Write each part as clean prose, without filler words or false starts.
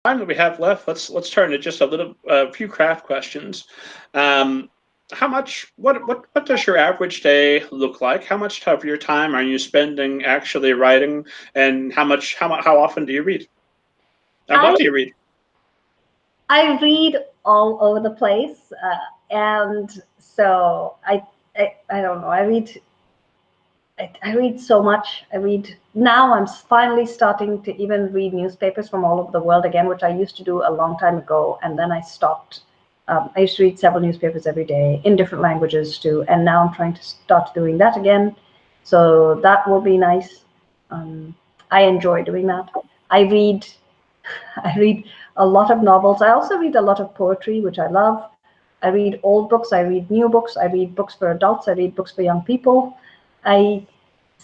time that we have left, let's turn to just a few craft questions. What does your average day look like? How much of your time are you spending actually writing, and how often do you read? And what do you read? I read all over the place, and so I don't know. I read so much. Now I'm finally starting to even read newspapers from all over the world again, which I used to do a long time ago, and then I stopped. I used to read several newspapers every day in different languages too, and now I'm trying to start doing that again. So that will be nice. I enjoy doing that. I read a lot of novels. I also read a lot of poetry, which I love. I read old books. I read new books. I read books for adults. I read books for young people.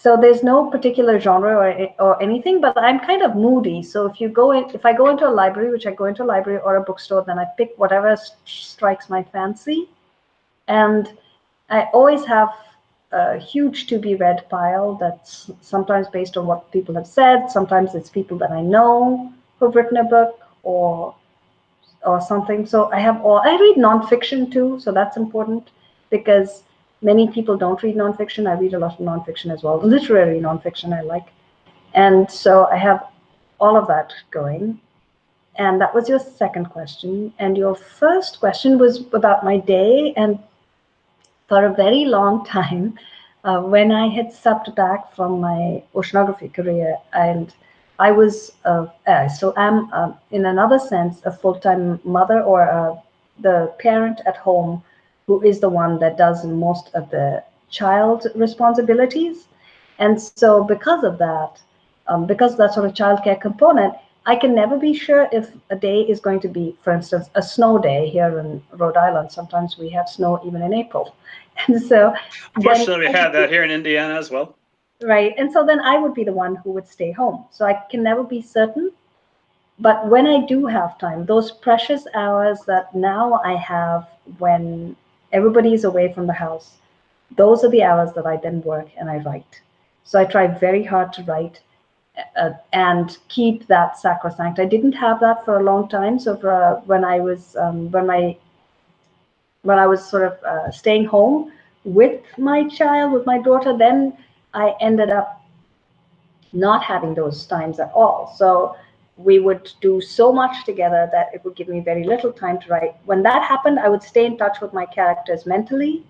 So there's no particular genre or anything, but I'm kind of moody. So if I go into a library, which I go into a library or a bookstore, then I pick whatever strikes my fancy. And I always have a huge to be read pile that's sometimes based on what people have said. Sometimes it's people that I know who've written a book or something. So I read nonfiction too. So that's important because many people don't read nonfiction. I read a lot of nonfiction as well, literary nonfiction I like. And so I have all of that going. And that was your second question. And your first question was about my day. And for a very long time, when I had stepped back from my oceanography career, and I was, I still am, in another sense, a full-time mother or the parent at home who is the one that does most of the child responsibilities. And so because of that sort of childcare component, I can never be sure if a day is going to be, for instance, a snow day here in Rhode Island. Sometimes we have snow even in April. And so unfortunately, we had that here in Indiana as well. Right. And so then I would be the one who would stay home. So I can never be certain. But when I do have time, those precious hours that now I have when everybody is away from the house, those are the hours that I then work and I write. So I try very hard to write and keep that sacrosanct. I didn't have that for a long time. So when I was sort of staying home with my child, with my daughter, then I ended up not having those times at all. So we would do so much together that it would give me very little time to write. When that happened, I would stay in touch with my characters mentally.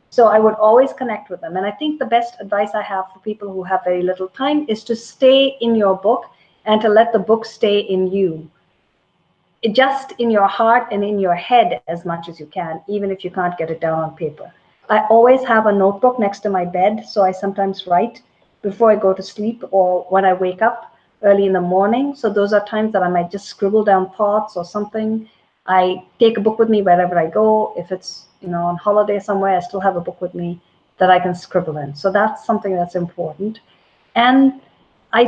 So I would always connect with them. And I think the best advice I have for people who have very little time is to stay in your book and to let the book stay in you. Just in your heart and in your head as much as you can, even if you can't get it down on paper. I always have a notebook next to my bed, so I sometimes write before I go to sleep or when I wake up early in the morning. So those are times that I might just scribble down thoughts or something. I take a book with me wherever I go. If it's on holiday somewhere, I still have a book with me that I can scribble in. So that's something that's important. And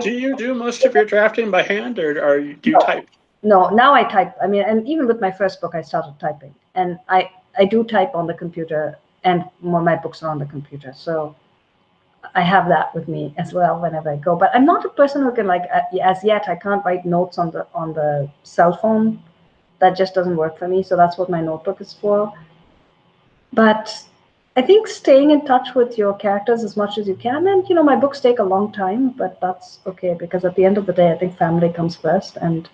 do you do most of your drafting by hand, or do you type? No, now I type. I mean, and even with my first book, I started typing, and I do type on the computer, and my books are on the computer. So I have that with me as well whenever I go. But I'm not a person who can as yet, I can't write notes on the cell phone. That just doesn't work for me. So that's what my notebook is for. But I think staying in touch with your characters as much as you can. And, my books take a long time, but that's okay. Because at the end of the day, I think family comes first. And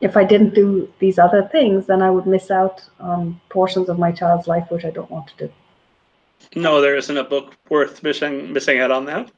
if I didn't do these other things, then I would miss out on portions of my child's life, which I don't want to do. No, there isn't a book worth missing out on that.